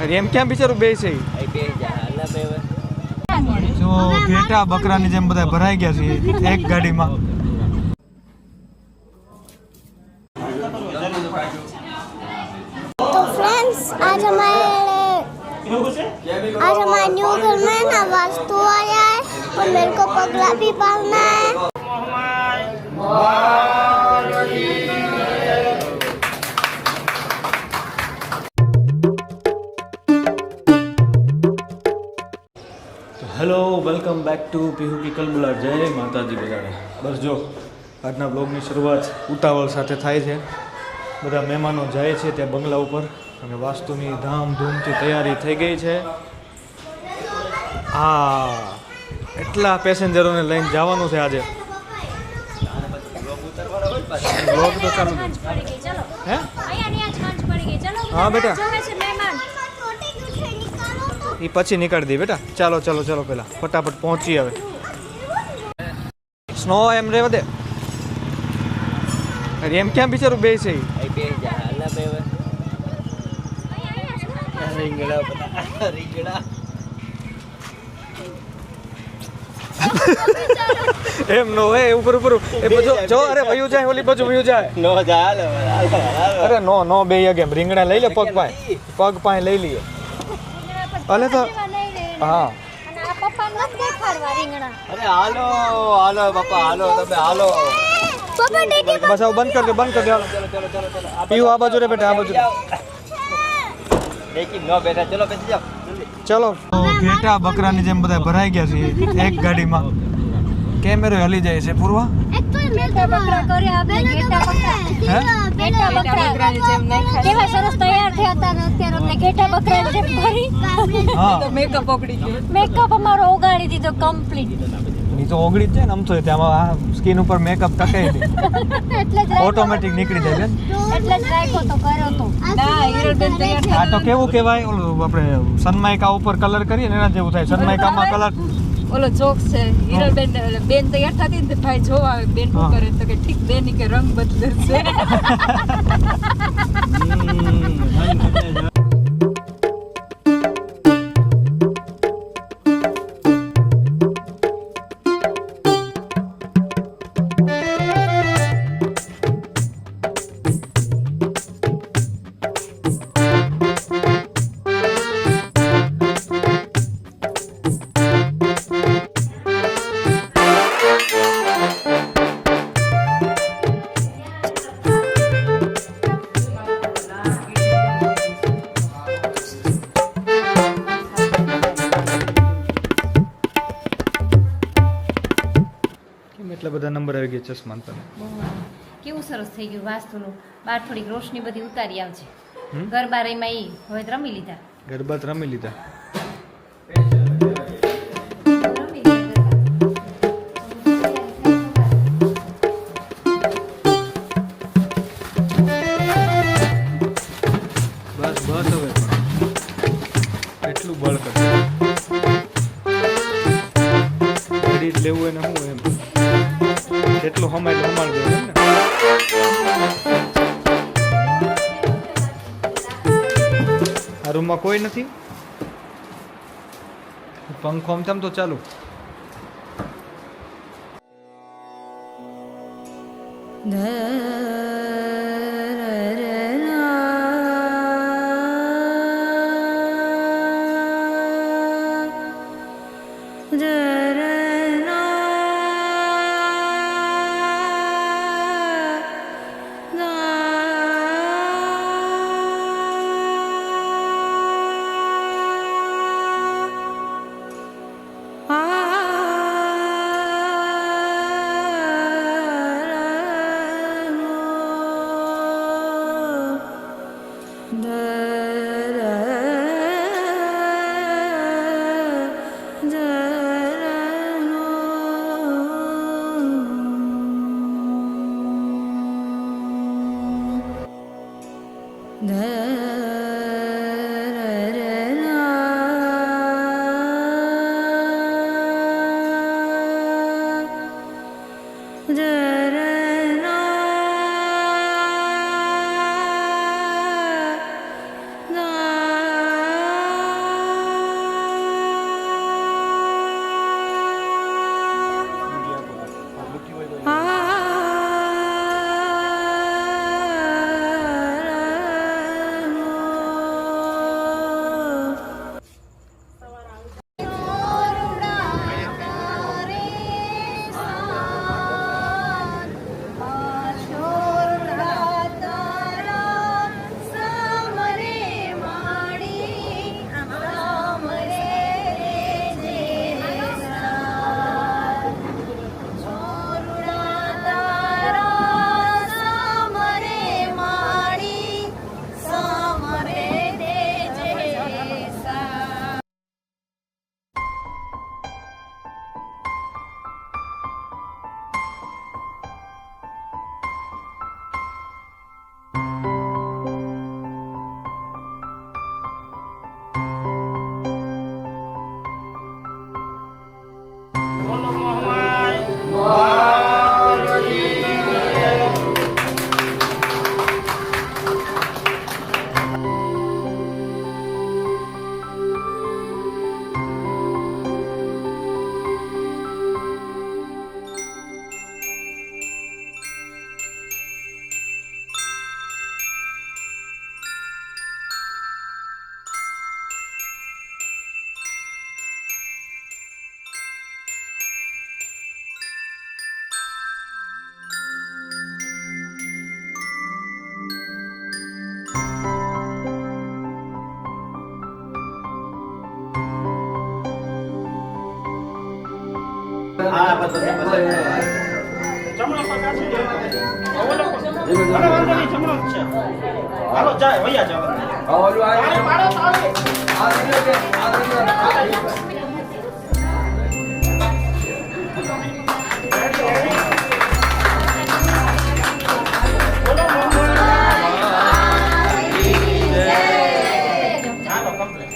અરે એમ ક્યાં બિચારું બે છે જો ઘેટા બકરાની જેમ બધા ભરાઈ ગયા છે એક ગાડીમાં. तो फ्रेंड्स आज हमारे न्यू घर में ना वास्तु आया है और मेरे को पगला भी पालना है. Hello welcome back to Pihu કી કલબુલા. જય માતાજી બધાને. બસ જો આજના બ્લોગની શરૂઆત ઉતાવળ સાથે થાય છે. બધા મહેમાનો જાય છે ત્યાં બંગલા ઉપર અને વાસ્તુની ધામધૂમથી તૈયારી થઈ ગઈ છે. હા એટલા પેસેન્જરોને લઈને જવાનું છે આજે. બ્લોગ તો ચાલુ હે? હા બેટા એ પછી નીકળી દે બેટા. ચાલો ચલો ચલો પેલા ફટાફટ પહોંચી હવે. સ્નો એમ રેવા દે. અરે એમ ક્યાં બિચારું બે છે એમ નો હોય ઉપર ઉપર એ બધું જો. અરે વયું જાય ઓલી બાજુ વયું જાય. નો જાય અરે નો નો બે એમ રીંગણા લઈ લે પગ પાય લઈ લઈએ. અલે તો હા અરે હાલો હાલો પપ્પા હાલો તમે હાલો. બસ આવું બંધ કરી દે હાલો. પીવું આ બાજુ રે બેટા આ બાજુ. બેઠા ચલો બેસી જાઓ ચલો ઘેટા બકરાની જેમ બધા ભરાઈ ગયા છે એક ગાડીમાં. કેમેરો હલી જાય છે પૂર્વા. કેવા સરસ તૈયાર થયા હતા ને અત્યારે અમને ઘેટા બકરાની જેમ ભરી. મેકઅપ ઓગળી ગયો. મેકઅપ અમારો ઓગાળી દીધો કમ્પ્લીટ. ની તો ઓગળી જ જાય ને આમ તો ત્યાં સ્કિન ઉપર મેકઅપ ટકાઈ દે એટલે જ ઓટોમેટિક નીકળી જાય બેન. એટલે જ રાખ્યો તો કર્યો તો. ના હિરલબેન તૈયાર આ તો કેવું કહેવાય ઓલું આપણે સનમાઇકા ઉપર કલર કરીએ ને એના જેવું થાય. સનમાઇકામાં કલર ઓલો જોક છે હિરલબેન બેન તૈયાર થતી ને ભાઈ જોવા આવે બેન શું કરે તો કે ઠીક બેન કે રંગ બદલે છે. એટલા બધા નંબર આવી ગયા ચશ્મા પર. કેવું સરસ થઈ ગયું વાસ્તુનું. બહાર થોડીક રોશની બધી ઉતારી આવજે. ગરબા રહીમાં ઈ હવે રમી લીધા. ગરબા રમી લીધા. બસ બસ હવે એટલું બળ કર. ઘડી જ લેવું એને શું એમ જેટલું હમાય હમાડ દેવું એમ ને. આ રૂમમાં કોઈ નથી. પંખો આમ તો ચાલુ. જમણો પગ આ છે. ઓલો પગ. અરે વાંધો નહીં, જમણો જ છે. હાલો જાય, વયા જાવ. તાળી પાડો, તાળી. હાલો, complete.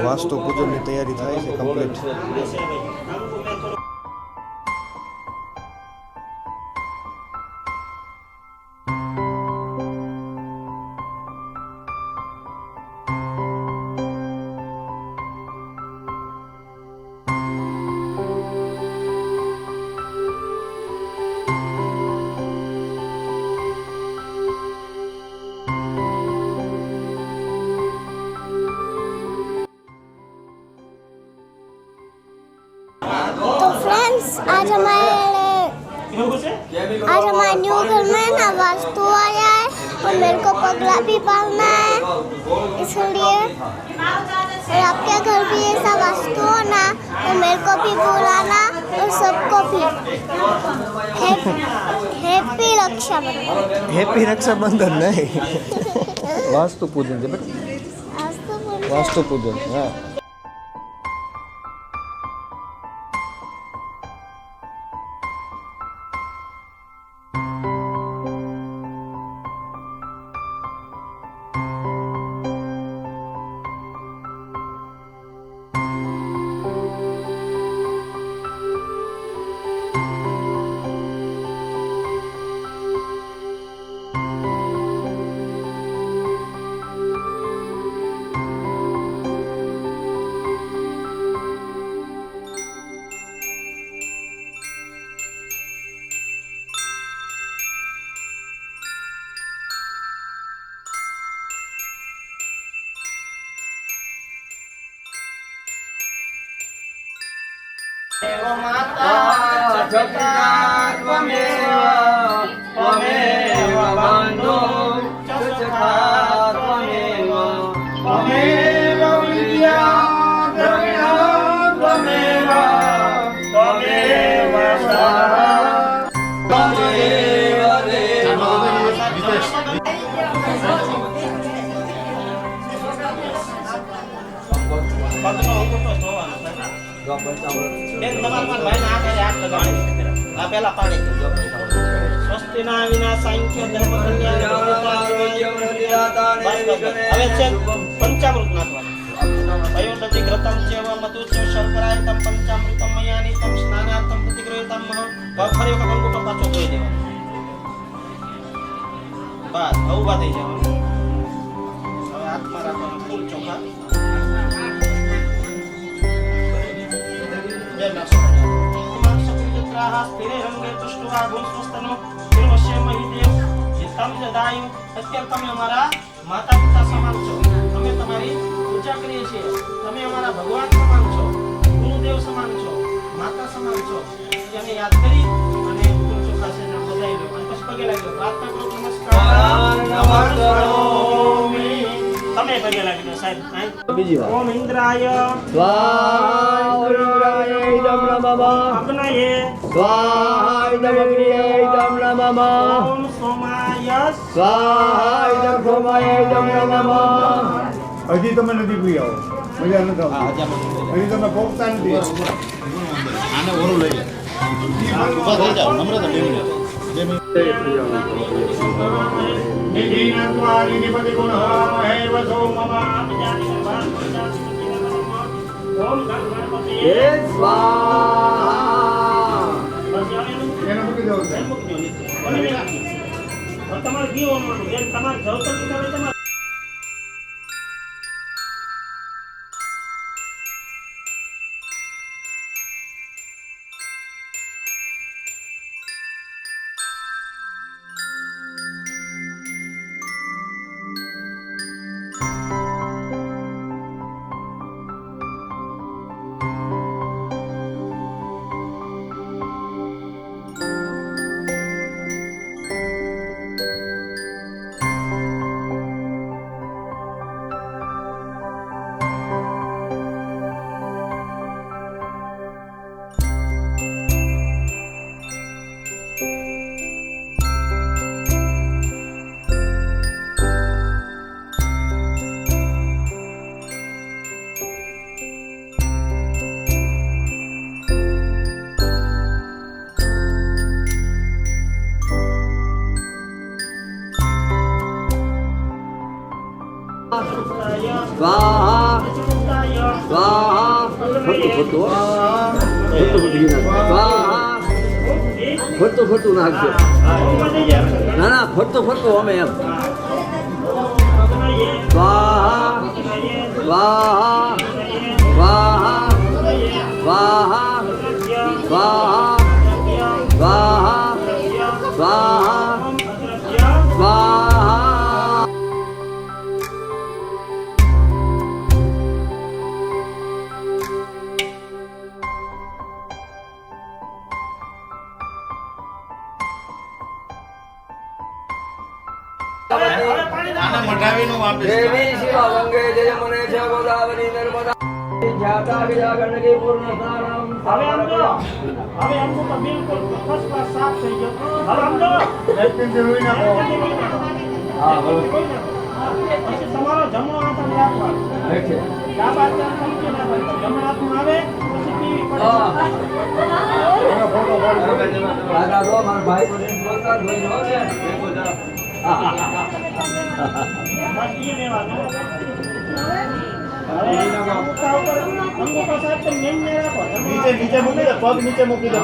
વાસ્તુ પૂજનની તૈયારી થાય છે કમ્પ્લીટ. तो फ्रेंड्स आज हमारे न्यू घर में ना वास्तु आया है और मेरे को पगला भी पालना है, इसलिए और आपके घर भी ऐसा वास्तु हो ना तो मेरे को भी बुलाना और सबको भी हैप्पी रक्षाबंधन. હેપી રક્ષાબંધન નહીં, વાસ્તુ પૂજન છે બેટા. વાસ્તુ પૂજન. હા. त्वमेव बन्धो सखा त्वमेव त्वमेव विद्या द्रविणा त्वमेव त्वमेव सहा त्वमेव देवा. બેન તમારા ભાઈને આ કરે હાથ લગાડી આ પહેલા પાણી સ્વસ્તિના વિના સાંખ્ય ધર્મ કન્યા હવે છે પંચામૃત નાખવાનું વયોદતિ ઘૃતમ ચેવ મધુચેવ શર્કરાયતમ પંચામૃતમ મયાનિતમ સ્નાનાર્થમ પ્રતિગૃહ્યતમ ફરી વખત અંગૂઠો પાછો ધોઈ દેવાનો. બસ ઉભા થઈ જવાનું. હવે હાથમાં રાખવાનું ફૂલ ચોખા. સ્થિરે રંગે તુષ્ટવા ગુણસ્વસ્તનો નિર્વશ્ય મહિદેવ ચિત્તમ જદાયુ. અત્યારે તમે અમારા માતા પિતા સમાન છો, અમે તમારી પૂજા કરીએ છીએ, તમે અમારા ભગવાન સમાન છો, ગુરુદેવ સમાન છો, માતા સમાન છો. તેને યાદ કરી અને ફૂલ ચોખા છે ને બધાઈ લો અને પછી પગે લાગી લો. પ્રાર્થના કરો. નમસ્કાર નમસ્કારોમી. તમે પગે લાગી લો સાહેબ. બીજી વાર. ઓમ ઇન્દ્રાય સ્વાહા ઇન્દ્રાય ઇદમ નમઃ. અગ્નયે સ્વાહા ઇદમ અગ્નિયે ઇદમ નમઃ. ઓમ સોમાય સ્વાહા ઇદમ સોમાય ઇદમ નમઃ. હજી તમે નથી પી આવો, મજા નથી આવતી. હજી તમે પોખતા નથી. આને ઓરું લઈ લે. ઊભા થઈ જાઓ, નમ્રતા 2 મિનિટ. નિધિનત્વા નિધિપતિ ગુણહે વસો મમ એને મૂકી દઉં છે. તમારે જીવવાનું જેમ તમારે જવતર તમારે સ્વાહા સ્વાહા ફરતું ફરતું નાખજો. ના ના ફરતું ફરતું અમે એમ સ્વાહા સ્વાહા સ્વાહા સ્વાહા સ્વાહા સ્વાહા સ્વાહા સ્વાહા. દેવી શિવા ગંગે જય મને છે ગોદાવરી નર્મદા જાતા વિજા ગંડકી પૂર્ણ સ્નાનમ. હવે આમ જો તો બિલકુલ ફર્સ્ટ ક્લાસ સાફ થઈ ગયો. હવે આમ જો એક્ટિંગ જોઈ નાખો. હા બોલો. પછી તમારો જમણો હાથ આમ રાખવાનો. છે ડાબા હાથ આમ સમજી નાખવાનો. જમણા હાથમાં આવે પછી ટીવી પર હા એનો ફોટો પાડી દો. દાદા તો મારા ભાઈ બોલીને બોલતા જોઈ લો ને દેખો જરા. બસ ઈ લેવાનું. હવે અંગૂઠા ઉપર અંગૂઠો સાહેબ તમે મેન રાખો. નીચે મૂકી દો, પગ નીચે મૂકી દો.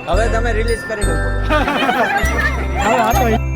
હવે તમે રિલીઝ કરી દો. હવે આ તો